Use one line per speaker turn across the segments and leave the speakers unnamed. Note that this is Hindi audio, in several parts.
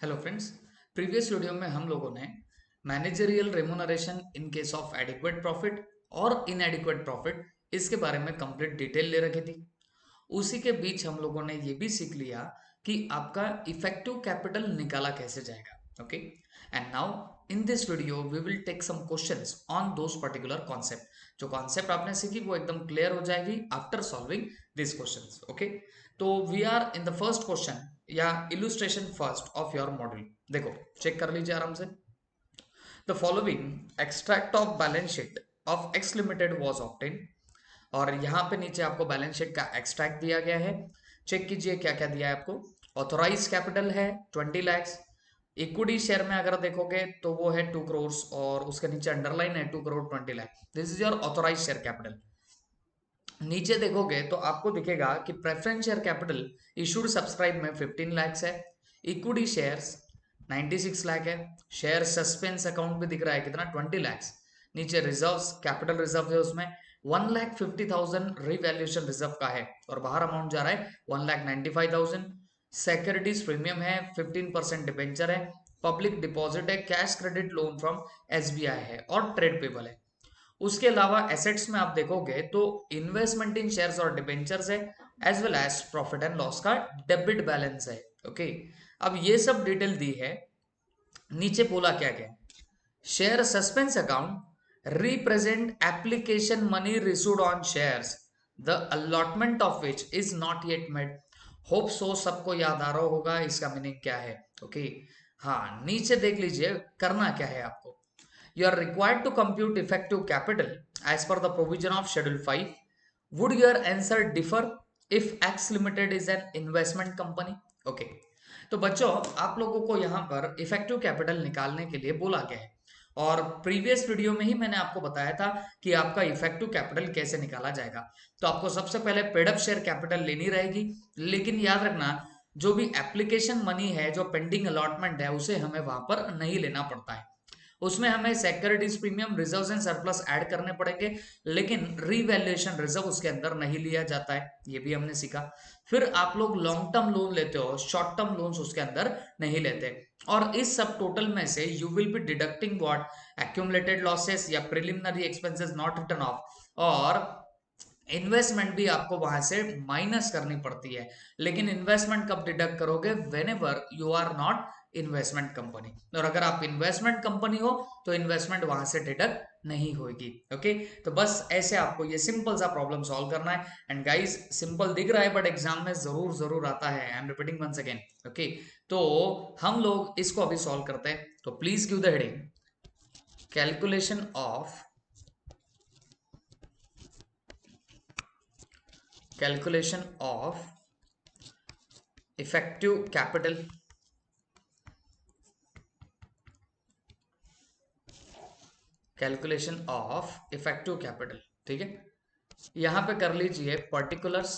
Hello friends. प्रीवियस वीडियो में हम लोगों ने managerial remuneration in case of adequate profit और इनएडिक्वेट प्रॉफिट इसके बारे में कंप्लीट डिटेल ले रखी थी। उसी के बीच हम लोगों ने ये भी सीख लिया कि आपका इफेक्टिव कैपिटल निकाला कैसे जाएगा। Okay, and now in this video we will take some questions on those particular concept. जो कॉन्सेप्ट आपने सीखी वो एकदम क्लियर हो जाएगी after solving this questions. Okay, तो we are in the first question या illustration first of your module. देखो, चेक कर लीजिए आराम से। The following extract of balance sheet of X limited was obtain. और यहाँ पे नीचे आपको बैलेंस शीट का एक्सट्रैक्ट दिया गया है। चेक कीजिए क्या क्या दिया है आपको। ऑथोराइज कैपिटल है 20 लाख। इक्विटी शेयर में अगर देखोगे तो वो है 2 करोड़ और उसके नीचे अंडरलाइन है 2 crore 20 lakh. This is your authorise share capital. नीचे देखोगे तो आपको दिखेगा कि preference share capital issued subscribe में 15 लाख है। इक्विटी शेयर्स 96 लाख है। शेयर सस्पेंस अकाउंट भी दिख रहा है कितना 20 लाख। नीचे रिजर्व्स कैपिटल रिजर्व है उसमें 1,50,000 रिवैल्यूएशन रिजर्व का है और बाहर अमाउंट जा रहा है 1,95,000। सिक्योरिटीज प्रीमियम है 15% डिबेंचर है। पब्लिक डिपॉजिट है cash credit loan from SBI है और ट्रेड पेबल है। उसके अलावा एसेट्स में आप देखोगे तो इन्वेस्टमेंट इन शेयर्स और डिबेंचर्स है as well as profit and loss का डेबिट बैलेंस है। ओके, अब ये सब डिटेल दी है। नीचे बोला क्या गया, share suspense account represent application money received on shares the allotment of which is not yet made. Hope so सबको याद आ रहा होगा इसका मीनिंग क्या है। ओके, हाँ, नीचे देख लीजिए करना क्या है आपको। You are required to compute effective capital as per the provision of Schedule 5. Would your answer differ if X Limited is an investment company? Okay. तो बच्चों, आप लोगों को यहाँ पर इफेक्टिव कैपिटल निकालने के लिए बोला गया है और प्रीवियस वीडियो में ही मैंने आपको बताया था कि आपका इफेक्टिव कैपिटल कैसे निकाला जाएगा। तो आपको सबसे पहले पेड अप शेयर कैपिटल लेनी रहेगी, लेकिन याद रखना जो भी एप्लीकेशन मनी है, जो पेंडिंग अलॉटमेंट है, उसे हमें वहां पर नहीं लेना पड़ता है। उसमें हमें securities premium reserves and surplus add करने पड़ेंगे, लेकिन रीवैल्यूएशन रिजर्व उसके अंदर नहीं लिया जाता है, ये भी हमने सीखा। फिर आप लोग लॉन्ग टर्म लोन लेते हो, शॉर्ट टर्म लोन्स उसके अंदर नहीं लेते। और इस सब टोटल में से you will be deducting what accumulated losses या preliminary expenses not written off, और इन्वेस्टमेंट भी आपको वहां से माइनस करनी पड़ती है। लेकिन इन्वेस्टमेंट कब डिडक्ट करोगे, whenever you are not investment company. और अगर आप इन्वेस्टमेंट कंपनी हो तो इन्वेस्टमेंट वहां से डिडक्ट नहीं होगी। ओके, तो बस ऐसे आपको ये सिंपल सा प्रॉब्लम सॉल्व करना है। एंड गाइस, सिंपल दिख रहा है बट एग्जाम में जरूर जरूर आता है। I am repeating once again. Okay, तो हम लोग इसको अभी सॉल्व करते हैं। तो please give the heading calculation of calculation of effective capital. Calculation of effective capital, ठीक है। यहां पे कर लीजिए पर्टिकुलर्स,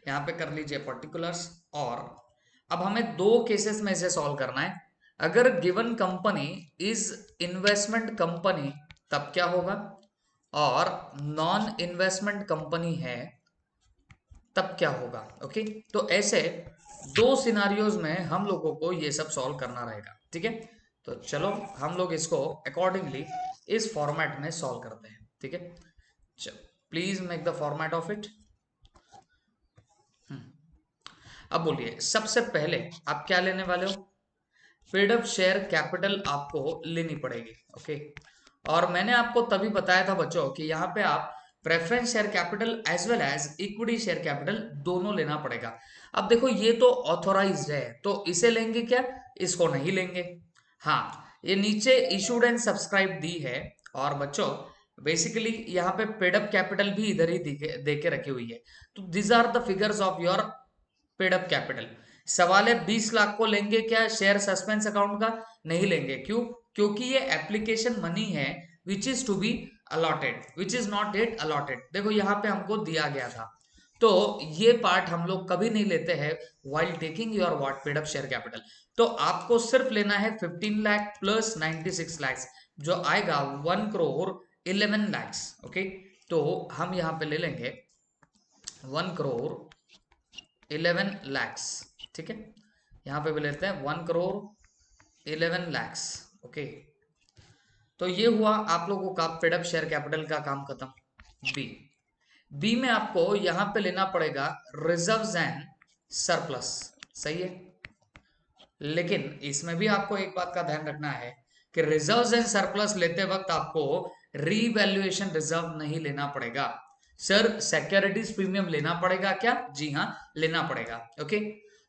यहां पे कर लीजिए पर्टिकुलर्स। और अब हमें दो केसेस में इसे सॉल्व करना है। अगर given company is investment company तब क्या होगा, और नॉन इन्वेस्टमेंट कंपनी है तब क्या होगा। ओके, तो ऐसे दो सिनारियोज में हम लोगों को ये सब सॉल्व करना रहेगा, ठीक है। तो चलो हम लोग इसको अकॉर्डिंगली इस फॉर्मेट में सॉल्व करते हैं, ठीक है। चलो, please make the format of it. अब बोलिए, सबसे पहले आप क्या लेने वाले हो, पेड अप शेयर कैपिटल आपको लेनी पड़ेगी। ओके, और मैंने आपको तभी बताया था बच्चों कि यहाँ पे आप preference share capital as well as equity share capital दोनों लेना पड़ेगा। अब देखो, ये तो ऑथोराइज्ड है तो इसे लेंगे क्या, इसको नहीं लेंगे। हाँ, ये नीचे इशूड एंड सब्सक्राइब दी है। और बच्चों, बेसिकली यहाँ पे पेड अप कैपिटल भी इधर ही दे के रखी हुई है। तो this are the figures of your paid up capital. सवाल है 20 लाख को लेंगे क्या शेयर सस्पेंस अकाउंट का, नहीं लेंगे। क्यों, क्योंकि ये एप्लीकेशन मनी है which is to be allotted, which is not yet allotted. देखो यहाँ पे हमको दिया गया था, तो ये पार्ट हम लोग कभी नहीं लेते हैं while taking your what paid up share capital. तो आपको सिर्फ लेना है 15 लाख प्लस 96 लाख, जो आएगा 1 करोड़ 11 लाख। ओके, तो हम यहाँ पे ले लेंगे 1 करोड़ 11 lakhs। ठीक है, यहाँ पे भी लेते हैं 1 करोड़ 11 lakhs। ओके, तो ये हुआ आप लोगों का पेड अप शेयर कैपिटल का काम खत्म। बी बी में आपको यहाँ पे लेना पड़ेगा रिजर्व्स एंड सरप्लस। सही है, लेकिन इसमें भी आपको एक बात का ध्यान रखना है कि रिजर्व्स एंड सरप्लस लेते वक्त आपको रीवैल्यूएशन रिजर्व नहीं लेना पड़ेगा। सर सिक्योरिटीज प्रीमियम लेना पड़ेगा क्या? जी हाँ, लेना पड़ेगा। ओके,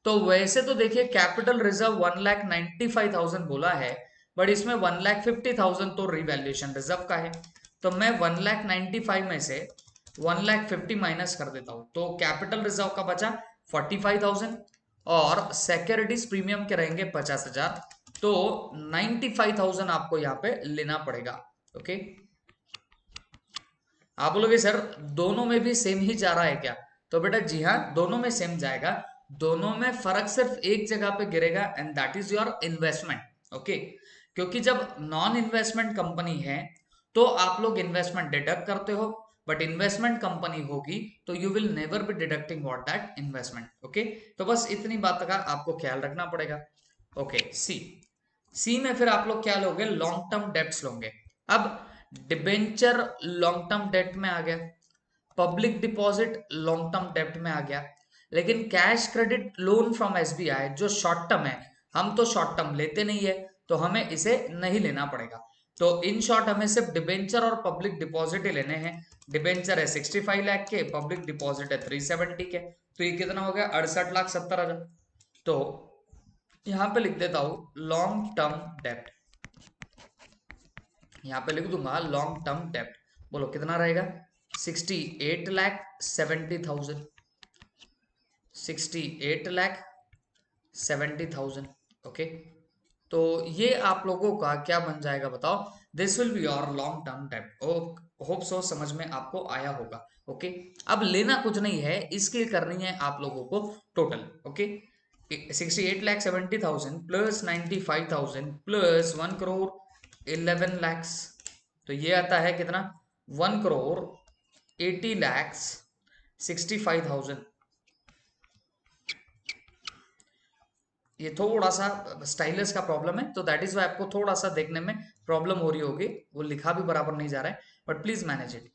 तो वैसे तो देखिए कैपिटल रिजर्व 1,95,000 बोला है, बट इसमें 1,50,000 तो रीवैल्यूएशन रिजर्व का है। तो मैं 1,95,000 में से 1,50,000 माइनस कर देता हूं, तो कैपिटल रिजर्व का बचा 45,000 और सिक्योरिटीज प्रीमियम के रहेंगे 50,000। तो 95,000 आपको यहाँ पे लेना पड़ेगा। ओके, आप बोलोगे सर दोनों में भी सेम ही जा रहा है क्या? तो बेटा जी हाँ, दोनों में सेम जाएगा। दोनों में फर्क सिर्फ एक जगह पे गिरेगा and that is your investment. Okay, क्योंकि जब नॉन इन्वेस्टमेंट कंपनी है तो आप लोग इन्वेस्टमेंट डिडक्ट करते हो, बट इन्वेस्टमेंट कंपनी होगी तो you will never be deducting what that investment. Okay, तो बस इतनी बात का आपको ख्याल रखना पड़ेगा। ओके, सी सी में फिर आप लोग क्या लोगे? लॉन्ग टर्म डेट्स लोगे। अब डिबेंचर लॉन्ग टर्म डेट में आ गया, public deposit long term debt में आ गया, लेकिन cash credit loan from SBI जो शॉर्ट टर्म है, हम तो शॉर्ट टर्म लेते नहीं है, तो हमें इसे नहीं लेना पड़ेगा। तो इन शॉर्ट हमें सिर्फ डिबेंचर और पब्लिक डिपॉजिट ही लेने हैं। डिबेंचर है 65 लाख के, पब्लिक डिपॉजिट है 370 के, तो ये कितना हो गया? 68,70,000। तो यहां पे लिख देता हूं लॉन्ग टर्म डेप्ट, यहां पे लिख दूंगा लॉन्ग टर्म डेप्ट। बोलो कितना रहेगा? 68,70,000, 68,70,000। ओके, तो ये आप लोगों का क्या बन जाएगा बताओ? This will be your long term डेप्ट। ओ, होप सो समझ में आपको आया होगा। ओके, अब लेना कुछ नहीं है, इसकी करनी है आप लोगों को total. Okay, 68,70,000 plus 95,000 plus 1 crore 11 lakhs, तो ये आता है कितना? 1 करोड़ 80 lakhs 65,000। ये थोड़ा सा स्टाइलस का प्रॉब्लम है, तो दैट इज वाई आपको थोड़ा सा देखने में प्रॉब्लम हो रही होगी, वो लिखा भी बराबर नहीं जा रहा है, बट प्लीज मैनेज इट।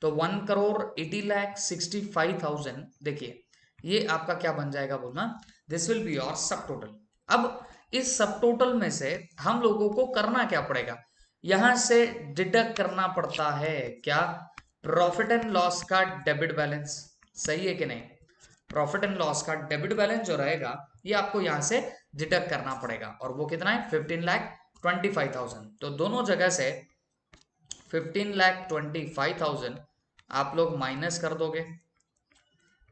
तो 1 करोड़ 80 लाख 65,000, देखिए ये आपका क्या बन जाएगा बोलना? दिस विल बी योर सब टोटल। अब इस सब टोटल में से हम लोगों को करना क्या पड़ेगा? यहां से डिडक्ट करना पड़ता है क्या? प्रॉफिट एंड लॉस का डेबिट बैलेंस। सही है कि नहीं? प्रॉफिट एंड लॉस का डेबिट बैलेंस जो रहेगा ये आपको यहां से डिडक्ट करना पड़ेगा, और वो कितना है? 15,25,000। तो दोनों जगह से 15,25,000 आप लोग माइनस कर दोगे,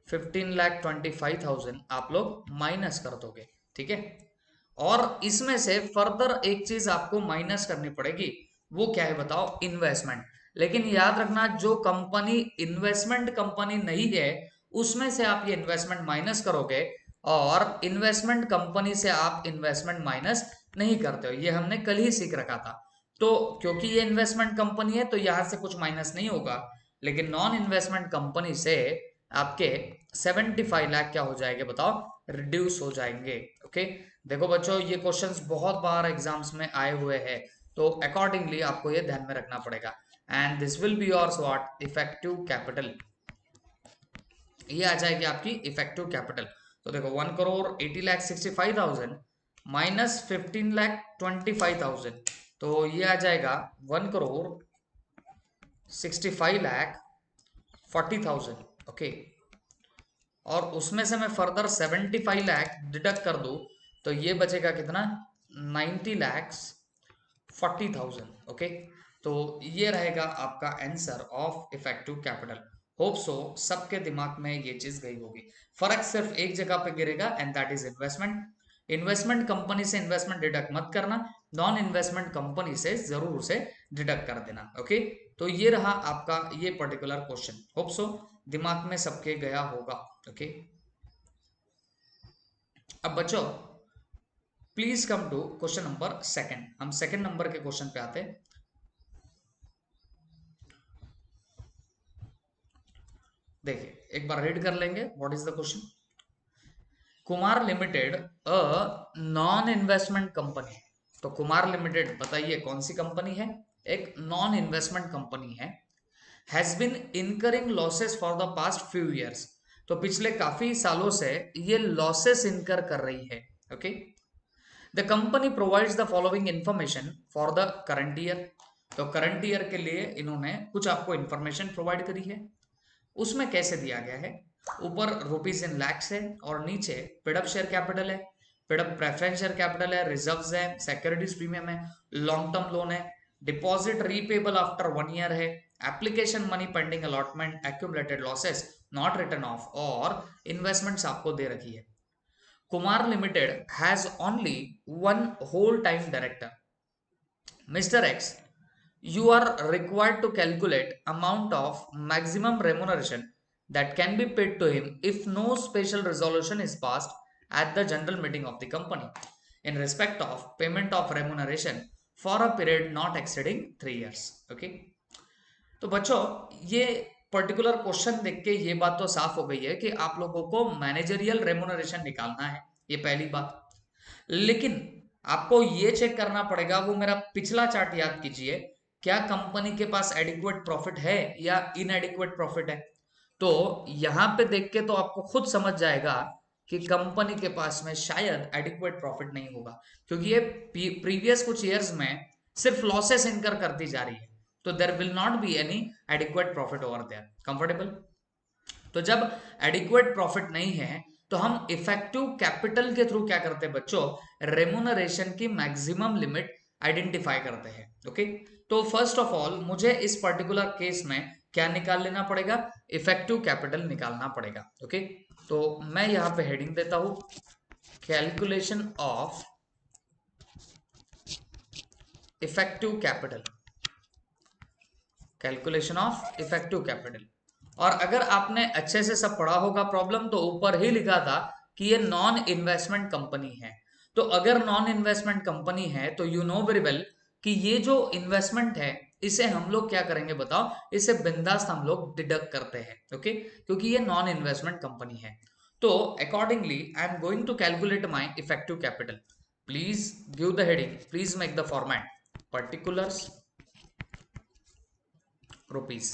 15,25,000 आप लोग माइनस कर दोगे। ठीक है, और इसमें से फर्दर एक चीज आपको माइनस करनी पड़ेगी, वो क्या है बताओ? इन्वेस्टमेंट। लेकिन याद रखना जो कंपनी इन्वेस्टमेंट कंपनी नहीं है उसमें से आप ये इन्वेस्टमेंट माइनस करोगे, और इन्वेस्टमेंट कंपनी से आप इन्वेस्टमेंट माइनस नहीं करते हो, ये हमने कल ही सीख रखा था। तो क्योंकि ये इन्वेस्टमेंट कंपनी है तो यहां से कुछ माइनस नहीं होगा, लेकिन नॉन इन्वेस्टमेंट कंपनी से आपके 75 लाख क्या हो जाएंगे बताओ? रिड्यूस हो जाएंगे। ओके, देखो बच्चों ये क्वेश्चंस बहुत बार एग्जाम्स में आए हुए हैं, तो अकॉर्डिंगली आपको ये ध्यान में रखना पड़ेगा। And this will be your what? Effective capital. ये आ जाएगी आपकी इफेक्टिव कैपिटल। तो देखो 1 करोड़ 80 लाख 65,000 माइनस 15,25,000, तो ये आ जाएगा 1 करोड़ 65,40,000। ओके, और उसमें से मैं फर्दर 75 लाख डिडक्ट कर दूं तो ये बचेगा कितना? 90,40,000। ओके, तो ये रहेगा आपका answer of effective capital. Hope so सबके दिमाग में ये चीज गई होगी। फर्क सिर्फ एक जगह पे गिरेगा and that is investment. Investment company से इन्वेस्टमेंट डिडक्ट मत करना, नॉन इन्वेस्टमेंट कंपनी से जरूर उसे डिडक्ट कर देना। ओके, तो ये रहा आपका ये पर्टिकुलर क्वेश्चन। होप सो दिमाग में सबके गया होगा। ओके, अब बच्चों please come to question number second. हम सेकंड नंबर के क्वेश्चन पे आते हैं। देखिए एक बार रीड कर लेंगे what is the question. Kumar limited a non investment company. तो कुमार लिमिटेड बताइए कौन सी कंपनी है? एक नॉन इन्वेस्टमेंट कंपनी है। Has been incurring losses for the past few years. तो पिछले काफी सालों से ये लॉसेस इनकर कर रही है। Okay. The company provides the following information for the current year. तो करंट ईयर के लिए इन्होंने कुछ आपको इंफॉर्मेशन प्रोवाइड करी है। उसमें कैसे दिया गया है? ऊपर रुपीज इन लैक्स है और नीचे पेड अप शेयर कैपिटल है, paid up preference share capital है, रिजर्व्स है, सिक्योरिटीज प्रीमियम है, लॉन्ग टर्म लोन है, डिपॉजिट रीपेबल आफ्टर 1 ईयर है, application money pending allotment, accumulated losses not written off और इन्वेस्टमेंट्स आपको दे रखी है। Kumar limited has only one whole time director, mister X. You are required to calculate amount of maximum remuneration that can be paid to him if no special resolution is passed at the general meeting of the company in respect of payment of remuneration for a period not exceeding 3 years. Okay. तो बच्चों, ये पर्टिकुलर क्वेश्चन देख के ये बात तो साफ हो गई है कि आप लोगों को मैनेजरियल रेमुनरेशन निकालना है, ये पहली बात। लेकिन आपको ये चेक करना पड़ेगा, वो मेरा पिछला चार्ट याद कीजिए, क्या कंपनी के पास एडिक्वेट प्रॉफिट है या इनएडिक्वेट प्रॉफिट है। तो यहां पे देख के तो आपको खुद समझ जाएगा कि कंपनी के पास में शायद एडिक्वेट प्रॉफिट नहीं होगा, क्योंकि ये प्रीवियस कुछ ईयर्स में सिर्फ लॉसेस इनकर करती जा रही है। तो there will not be any adequate profit over there. Comfortable? तो जब एडिक्वेट प्रॉफिट नहीं है तो हम इफेक्टिव कैपिटल के थ्रू क्या करते हैं बच्चों? रेमुनरेशन की मैक्सिमम लिमिट आइडेंटिफाई करते हैं। ओके। तो फर्स्ट ऑफ ऑल मुझे इस पर्टिकुलर केस में क्या निकाल लेना पड़ेगा? इफेक्टिव कैपिटल निकालना पड़ेगा। ओके। तो मैं यहां पे हेडिंग देता हूं, calculation of effective capital, calculation of effective capital. और अगर आपने अच्छे से सब पढ़ा होगा प्रॉब्लम, तो ऊपर ही लिखा था कि ये नॉन इन्वेस्टमेंट कंपनी है। तो अगर नॉन इन्वेस्टमेंट कंपनी है तो यू नो वेरी वेल कि ये जो इन्वेस्टमेंट है इसे हम लोग क्या करेंगे बताओ? इसे बिंदास हम लोग डिडक्ट करते हैं। ओके। क्योंकि ये नॉन इन्वेस्टमेंट कंपनी है। तो accordingly I am going to calculate my effective capital. Please give the heading, please make the format particulars rupees.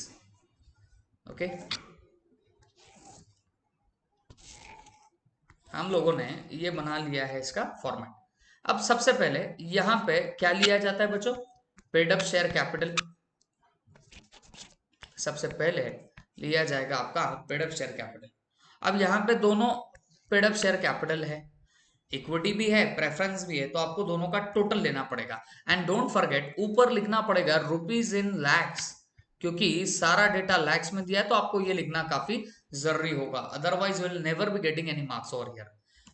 Okay. हम लोगों ने ये बना लिया है इसका फॉर्मेट। अब सबसे पहले यहां पे क्या लिया जाता है बच्चों? Paid up share capital. सबसे पहले लिया जाएगा आपका पेड अप शेयर कैपिटल। अब यहां पे दोनों पेड अप शेयर कैपिटल है, इक्विटी भी है, प्रेफरेंस भी है, तो आपको दोनों का टोटल लेना पड़ेगा। एंड डोंट फॉरगेट ऊपर लिखना पड़ेगा रुपीज इन लैक्स, क्योंकि सारा डेटा लैक्स में दिया है तो आपको ये लिखना काफी जरूरी होगा, otherwise will never be getting any marks over here.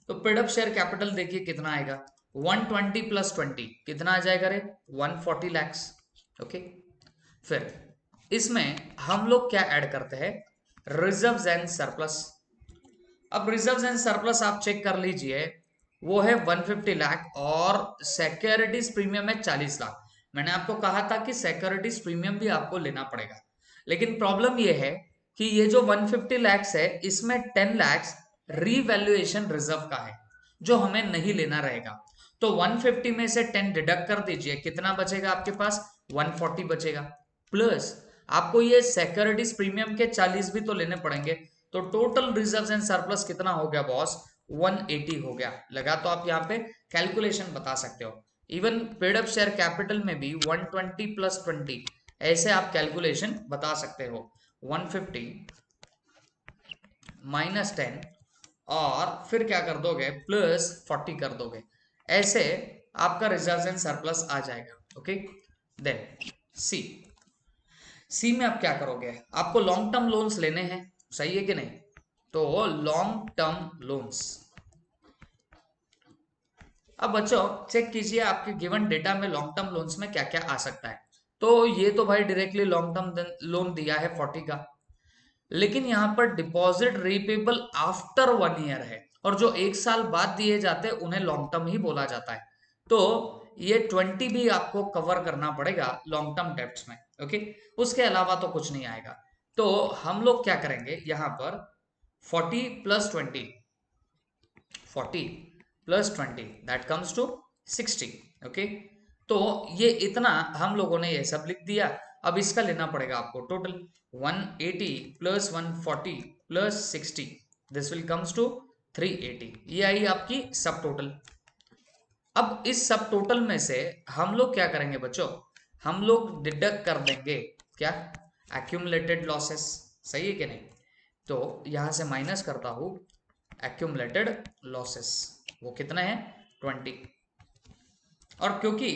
तो पेड अप शेयर कैपिटल देखिए कितना आएगा, 120 प्लस 20 कितना आ जाएगा रे? 140 लैक्स। ओके। फिर इसमें हम लोग क्या ऐड करते हैं? Reserves and surplus. अब रिजर्व्स एंड सरप्लस आप चेक कर लीजिए, वो है 150 लाख और सिक्योरिटीज प्रीमियम है 40 लाख। मैंने आपको कहा था कि सिक्योरिटीज प्रीमियम भी आपको लेना पड़ेगा, लेकिन प्रॉब्लम ये है कि ये जो 150 लैक्स है इसमें 10 लैक्स रीवैल्यूएशन रिजर्व का है जो हमें नहीं लेना रहेगा। तो 150 में से 10 डिडक्ट कर दीजिए, कितना बचेगा आपके पास? 140 बचेगा। प्लस आपको ये सिक्योरिटीज प्रीमियम के 40 भी तो लेने पड़ेंगे। तो टोटल रिजर्व्स एंड सरप्लस कितना हो गया बॉस? 180 हो गया। लगा तो आप यहाँ पे कैलकुलेशन बता सकते हो। Even paid up share capital में भी 120 प्लस 20 ऐसे आप कैलकुलेशन बता सकते हो। 150 माइनस 10 और फिर क्या कर दोगे? प्लस 40 कर दोगे। ऐसे आपका रिजर्व एंड सरप्लस आ जाएगा। ओके। देन सी, सी में आप क्या करोगे? आपको लॉन्ग टर्म लोन्स लेने हैं, सही है कि नहीं? तो लॉन्ग टर्म लोन्स, अब बच्चों चेक कीजिए आपके गिवन डेटा में लॉन्ग टर्म लोन्स में क्या क्या आ सकता है। तो ये तो भाई डायरेक्टली लॉन्ग टर्म लोन दिया है 40 का, लेकिन यहाँ पर डिपॉजिट रीपेबल आफ्टर 1 ईयर है, और जो 1 साल बाद दिए जाते हैं उन्हें लॉन्ग टर्म ही बोला जाता है। तो ये 20 भी आपको कवर करना पड़ेगा लॉन्ग टर्म डेब्ट्स में। ओके। उसके अलावा तो कुछ नहीं आएगा। तो हम लोग क्या करेंगे यहाँ पर 40 plus 20, 40 plus 20 that comes to 60। Okay, तो ये इतना हम लोगों ने ये सब लिख दिया। अब इसका लेना पड़ेगा आपको total. 180 plus 140 plus 60, this will comes to 380। ये आई आपकी सब टोटल। अब इस सब टोटल में से हम लोग क्या करेंगे बच्चों, हम लोग डिडक्ट कर देंगे क्या, एक्यूमुलेटेड लॉसेस। सही है कि नहीं? तो यहां से माइनस करता हूं एक्यूमुलेटेड लॉसेस, वो कितना है 20। और क्योंकि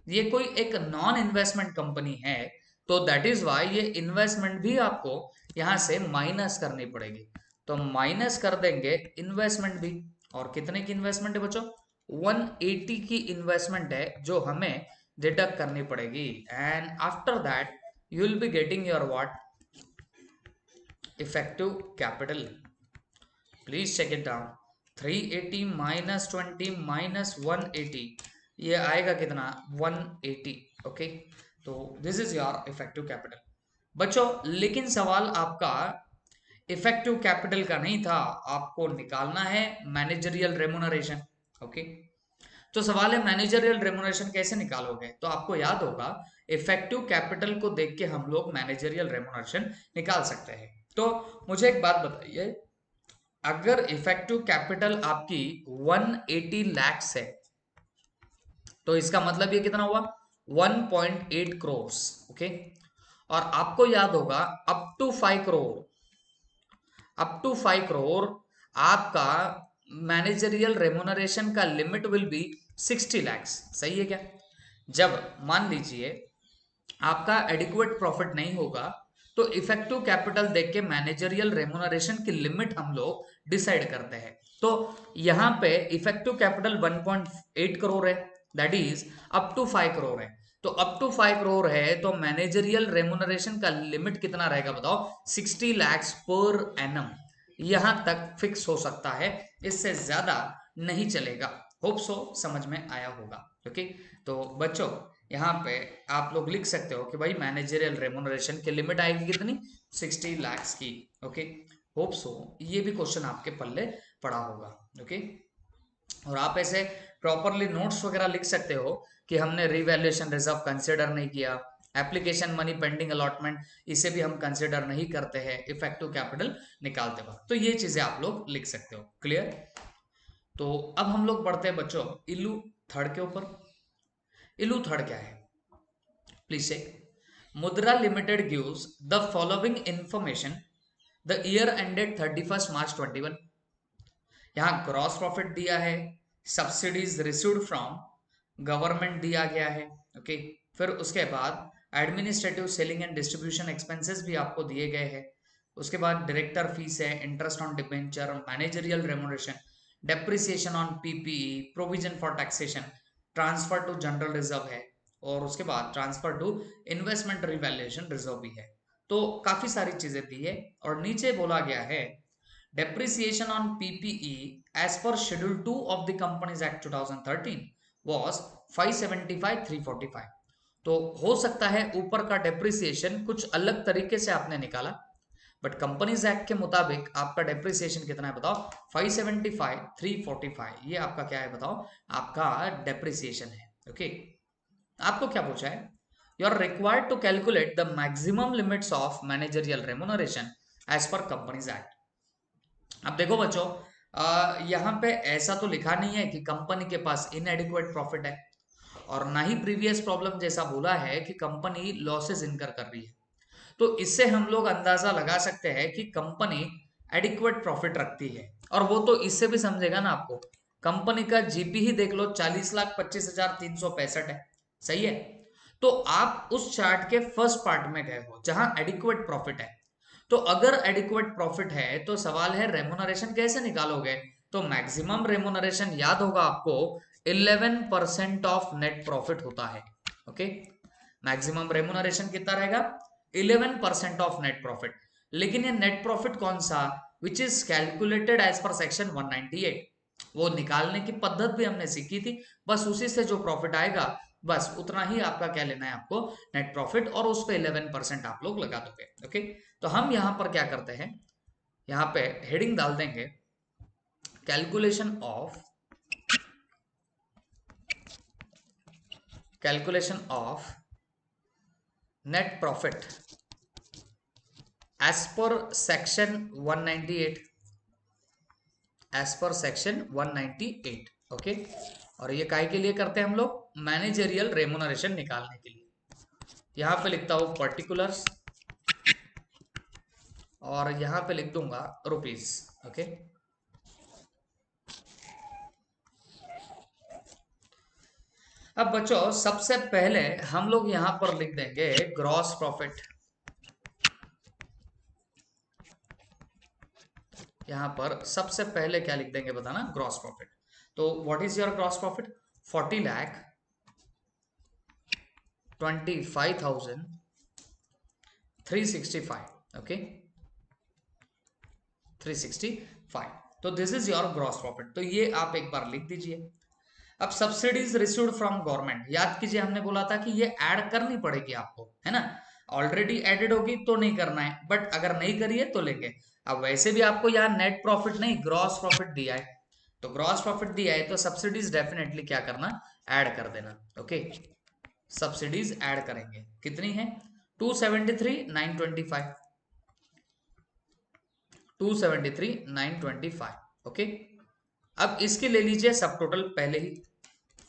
ये कोई एक नॉन इन्वेस्टमेंट कंपनी है तो दैट इज वाई ये इन्वेस्टमेंट भी आपको यहां से माइनस करनी पड़ेगी। तो माइनस कर देंगे इन्वेस्टमेंट भी। और कितने की इन्वेस्टमेंट है बच्चों, 180 की इन्वेस्टमेंट है जो हमें डिडक्ट करनी पड़ेगी। And after that you will be getting your what, effective capital. Please check it down. 380 minus 20 minus 180, ये आएगा कितना 180। ओके, तो this is your effective capital बच्चों। लेकिन सवाल आपका इफेक्टिव कैपिटल का नहीं था, आपको निकालना है मैनेजरियल रेमुनरेशन। ओके, तो सवाल है मैनेजरियल रेमुनरेशन कैसे निकालोगे। तो आपको याद होगा इफेक्टिव कैपिटल को देख के हम लोग मैनेजरियल रेमुनरेशन निकाल सकते हैं। तो मुझे एक बात बताइए, अगर इफेक्टिव कैपिटल आपकी 180 लैक्स है तो इसका मतलब ये कितना हुआ 1.8 करोड़। ओके, और आपको याद होगा up to 5 crore, up to 5 crore आपका मैनेजरियल रेमुनरेशन का लिमिट विल बी 60 लैक्स। सही है क्या? जब मान लीजिए आपका एडिक्वेट प्रॉफिट नहीं होगा तो इफेक्टिव कैपिटल देख के मैनेजरियल रेमुनरेशन की लिमिट हम लोग डिसाइड करते हैं। तो यहां पे इफेक्टिव कैपिटल 1.8 करोड़ है, that is up to 5 crore है। तो अप टू 5 करोड़ है तो मैनेजरियल रेमुनरेशन का लिमिट कितना रहेगा बताओ, 60 लैक्स पर एनम। यहां तक फिक्स हो सकता है, इससे ज्यादा नहीं चलेगा। होप सो समझ में आया होगा। ओके, तो बच्चों यहाँ पे आप लोग लिख सकते हो कि भाई मैनेजरियल रेमुनरेशन की लिमिट आएगी कितनी, 60 लैक्स की। ओके, होप सो ये भी क्वेश्चन आपके पल्ले पड़ा होगा। ओके, और आप ऐसे प्रॉपरली नोट्स वगैरह लिख सकते हो कि हमने रिवैल्यूएशन रिजर्व कंसिडर नहीं किया, एप्लीकेशन मनी पेंडिंग अलॉटमेंट इसे भी हम कंसिडर नहीं करते हैं इफेक्टिव कैपिटल निकालते वक्त। तो ये चीजें आप लोग लिख सकते हो। क्लियर? तो अब हम लोग बढ़ते हैं बच्चों इलू थर्ड के ऊपर। इलू थर्ड क्या है, प्लीज चेक। मुद्रा limited gives the following information the year ended 31 मार्च 21। यहाँ ग्रॉस प्रॉफिट दिया है, सब्सिडीज रिसीव्ड फ्रॉम गवर्नमेंट दिया गया है। ओके, फिर उसके बाद administrative selling and distribution expenses भी आपको दिए गए हैं। उसके बाद डायरेक्टर फीस है, interest on debenture, managerial remuneration, depreciation on PPE, provision for taxation, transfer to general reserve है, और उसके बाद transfer to investment revaluation reserve भी है। तो काफी सारी चीजें दी है। और नीचे बोला गया है depreciation on PPE as per Schedule 2 of the Companies Act 2013 was 575,345। तो हो सकता है ऊपर का डेप्रिसिएशन कुछ अलग तरीके से आपने निकाला, बट कंपनीज एक्ट के मुताबिक आपका डेप्रिसिएशन कितना है बताओ, 575,345। ये आपका क्या है बताओ, आपका डेप्रिसिएशन है। ओके, आपको क्या पूछा है, you are required to calculate the maximum limits of managerial remuneration as per companies act. अब देखो बच्चों, यहाँ पे ऐसा तो लिखा नहीं है कि कंपनी के पास इनएडिक्वेट प्रॉफिट है, और ना ही प्रीवियस प्रॉब्लम जैसा बोला है कि कंपनी लॉसेस इनकर कर रही है। तो इससे हम लोग अंदाजा लगा सकते हैं कि कंपनी एडिक्वेट प्रॉफिट रखती है। और वो तो इससे भी समझेगा ना आपको, कंपनी का जीपी ही देख लो 40,25,365 है। सही है? तो आप उस चार्ट के फर्स्ट पार्ट में गए हो जहां एडिक्वेट प्रॉफिट है। तो अगर एडिक्वेट प्रॉफिट है तो सवाल है रेमुनरेशन कैसे निकालोगे। तो मैक्सिमम रेमुनरेशन याद होगा आपको 11% ऑफ नेट प्रॉफिट होता है। ओके, मैक्सिमम रेमुनरेशन कितना रहेगा, 11% ऑफ नेट प्रॉफिट। लेकिन ये नेट प्रॉफिट कौन सा, which is calculated as per section 198, वो निकालने की पद्धत भी हमने सीखी थी। बस उसी से जो प्रॉफिट आएगा बस उतना ही आपका क्या लेना है आपको, नेट प्रॉफिट, और उस पर 11% आप लोग लगा दोगे। ओके, तो हम यहां पर क्या करते हैं, यहाँ पे हेडिंग डाल देंगे calculation of net profit as per section 198, as per section 198। Okay, और ये काहे के लिए करते हैं हम लोग? मैनेजरियल रेमुनरेशन निकालने के लिए। यहां पे लिखता हूं पर्टिकुलर्स और यहां पे लिख दूंगा रुपीस। ओके, अब बच्चों सबसे पहले हम लोग यहां पर लिख देंगे ग्रॉस प्रॉफिट। यहां पर सबसे पहले क्या लिख देंगे बताना? Gross profit. तो what is your gross profit? 40,25,365। Okay, 365। तो this is your gross profit. तो ये आप एक बार लिख दीजिए। अब सब्सिडीज रिसीव्ड फ्रॉम गवर्नमेंट, याद कीजिए हमने बोला था कि ये ऐड करनी पड़ेगी आपको, है ना? ऑलरेडी एडेड होगी तो नहीं करना है, बट अगर नहीं करिए तो लेंगे। अब वैसे भी आपको यहाँ नेट प्रॉफिट नहीं ग्रॉस प्रॉफिट दिया है, तो ग्रॉस प्रॉफिट दिया है तो सब्सिडीज डेफिनेटली क्या करना? ऐड कर देना। ओके, सब्सिडीज ऐड करेंगे। कितनी है? 273,925, 273,925। ओके, अब इसके ले लीजिए सब टोटल पहले ही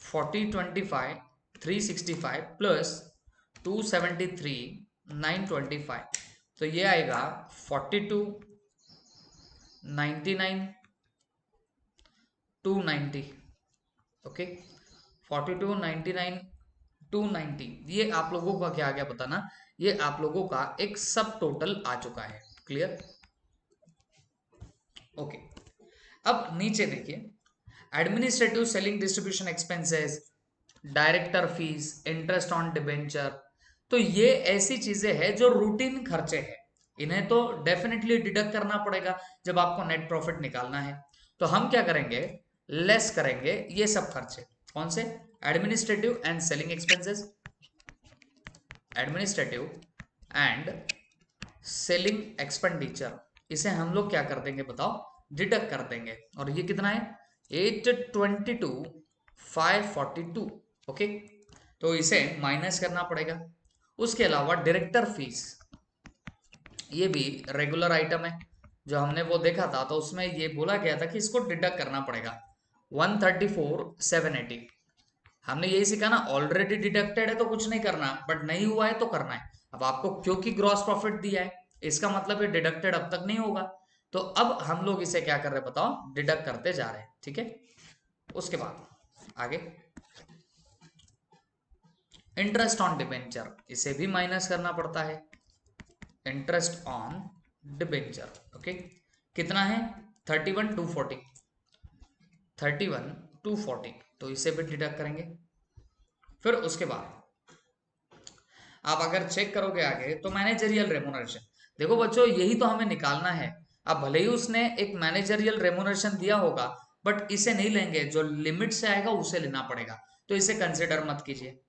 40,25,365 प्लस 273,925, तो ये आएगा 42,99,290। ओके, 42,99,290, ये आप लोगों का क्या आ गया बताना? ये आप लोगों का एक सब टोटल आ चुका है। क्लियर? ओके, अब नीचे देखिए, administrative selling distribution expenses, director fees, interest on debenture, तो ये ऐसी चीजें हैं जो रूटीन खर्चे हैं, इन्हें तो डेफिनेटली डिडक्ट करना पड़ेगा जब आपको नेट प्रॉफिट निकालना है। तो हम क्या करेंगे? लेस करेंगे ये सब खर्चे। कौन से? Administrative and selling expenses, administrative and selling expenditure, इसे हम लोग क्या कर देंगे बताओ? डिडक्ट कर देंगे। और ये कितना है? 822,542। ओके, तो इसे माइनस करना पड़ेगा। उसके अलावा डायरेक्टर फीस, ये भी रेगुलर आइटम है, जो हमने वो देखा था तो उसमें ये बोला गया था कि इसको डिडक्ट करना पड़ेगा। 134,780, हमने यही सीखा ना, ऑलरेडी डिडक्टेड है तो कुछ नहीं करना, बट नहीं हुआ है तो करना है। अब आपको क्योंकि ग्रॉस प्रॉफिट दिया है, इसका मतलब ये डिडक्टेड अब तक नहीं होगा, तो अब हम लोग इसे क्या कर रहे हैं बताओ? डिडक्ट करते जा रहे हैं। ठीक है, उसके बाद आगे इंटरेस्ट ऑन डिबेंचर, इसे भी माइनस करना पड़ता है। इंटरेस्ट ऑन डिबेंचर, ओके, कितना है? 31,240, 31,240, तो इसे भी डिडक्ट करेंगे। फिर उसके बाद आप अगर चेक करोगे आगे तो मैनेजरियल रेमुनरेशन, देखो बच्चों यही तो हमें निकालना है। अब भले ही उसने एक मैनेजरियल रेमुनरेशन दिया होगा, बट इसे नहीं लेंगे, जो लिमिट से आएगा उसे लेना पड़ेगा, तो इसे कंसिडर मत कीजिए।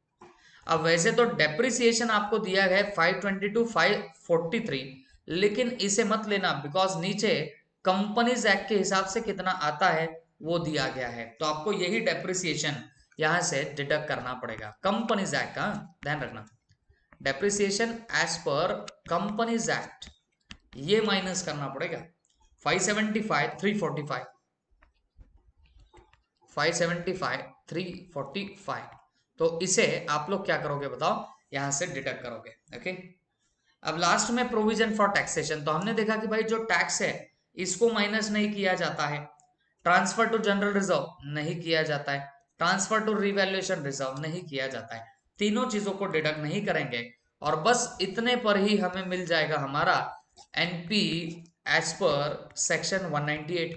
अब वैसे तो डेप्रिसिएशन आपको दिया है 522,543, लेकिन इसे मत लेना, बिकॉज नीचे कंपनीज एक्ट के हिसाब से कितना आता है वो दिया गया है, तो आपको यही डेप्रिसिएशन यहां से डिडक्ट करना पड़ेगा। कंपनीज एक्ट का ध्यान रखना, depreciation as per companies act, ये माइनस करना पड़ेगा। 575,345, 575,345, तो इसे आप लोग क्या करोगे बताओ? यहां से डिडक्ट करोगे। ओके, अब लास्ट में प्रोविजन फॉर टैक्सेशन, तो हमने देखा कि भाई जो टैक्स है इसको माइनस नहीं किया जाता है, ट्रांसफर टू जनरल रिजर्व नहीं किया जाता है, ट्रांसफर टू रिवैल्यूएशन रिजर्व नहीं किया जाता है, तीनों चीजों को डिडक्ट नहीं करेंगे, और बस इतने पर ही हमें मिल जाएगा हमारा एनपी एज पर सेक्शन 198।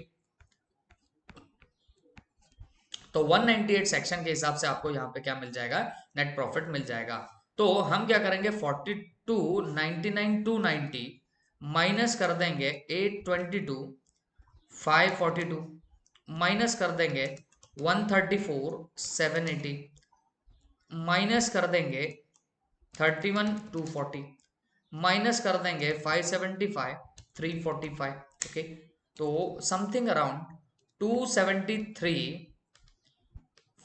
तो 198 सेक्शन के हिसाब से आपको यहाँ पे क्या मिल जाएगा? नेट प्रॉफिट मिल जाएगा। तो हम क्या करेंगे? 42,99,290 माइनस कर देंगे 822,542, माइनस कर देंगे 134,780, माइनस कर देंगे 31,240, माइनस कर देंगे 575,345। ओके, तो समथिंग अराउंड 273,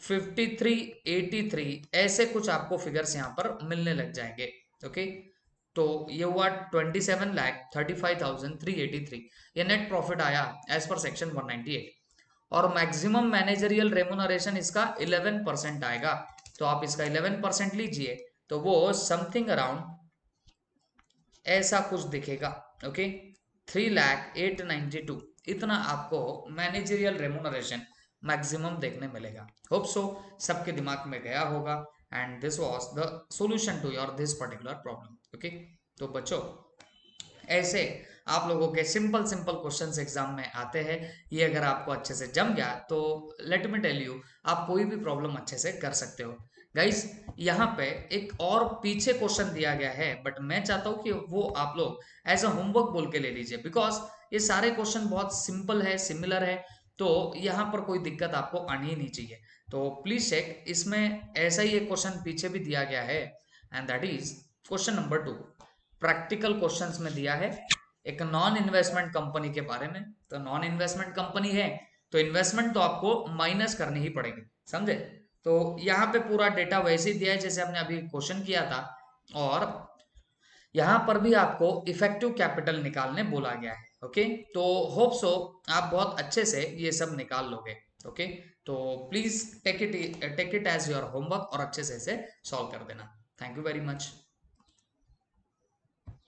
53, 83 ऐसे कुछ आपको फिगर्स यहाँ पर मिलने लग जाएंगे। ओके, तो ये हुआ 27,35,383, ये नेट प्रॉफिट आया एज पर सेक्शन 198। और मैक्सिमम मैनेजरियल रेमुनरेशन इसका 11% आएगा, तो आप इसका 11% लीजिए, तो वो समथिंग अराउंड ऐसा कुछ दिखेगा। ओके, 3,08,92 इतना आपको मैनेजरियल रेमुनरेशन मैक्सिमम देखने मिलेगा। होप सो सबके दिमाग में गया होगा, and this was the solution to your this particular problem. Okay, तो बच्चों ऐसे आप लोगों के सिंपल सिंपल क्वेश्चंस एग्जाम में आते हैं। ये अगर आपको अच्छे से जम गया तो लेट मी टेल यू, आप कोई भी प्रॉब्लम अच्छे से कर सकते हो। गाइस, यहाँ पे एक और पीछे क्वेश्चन दिया गया है, बट मैं चाहता हूँ कि वो आप लोग एज अ होमवर्क बोल के ले लीजिए, बिकॉज ये सारे क्वेश्चन बहुत सिंपल है, सिमिलर है, तो यहाँ पर कोई दिक्कत आपको आनी ही नहीं चाहिए। तो प्लीज चेक, इसमें ऐसा ही एक क्वेश्चन पीछे भी दिया गया है, and that is question number 2। Practical questions में दिया है एक नॉन इन्वेस्टमेंट कंपनी के बारे में। तो नॉन इन्वेस्टमेंट कंपनी है, तो इन्वेस्टमेंट तो आपको माइनस करनी ही पड़ेगी, समझे। तो यहाँ पे पूरा डेटा वैसे ही दिया है जैसे हमने अभी क्वेश्चन किया था, और यहाँ पर भी आपको इफेक्टिव कैपिटल निकालने बोला गया है। ओके, तो होप सो आप बहुत अच्छे से ये सब निकाल लोगे। ओके, तो please take it as your homework और अच्छे से इसे सॉल्व कर देना। Thank you very much.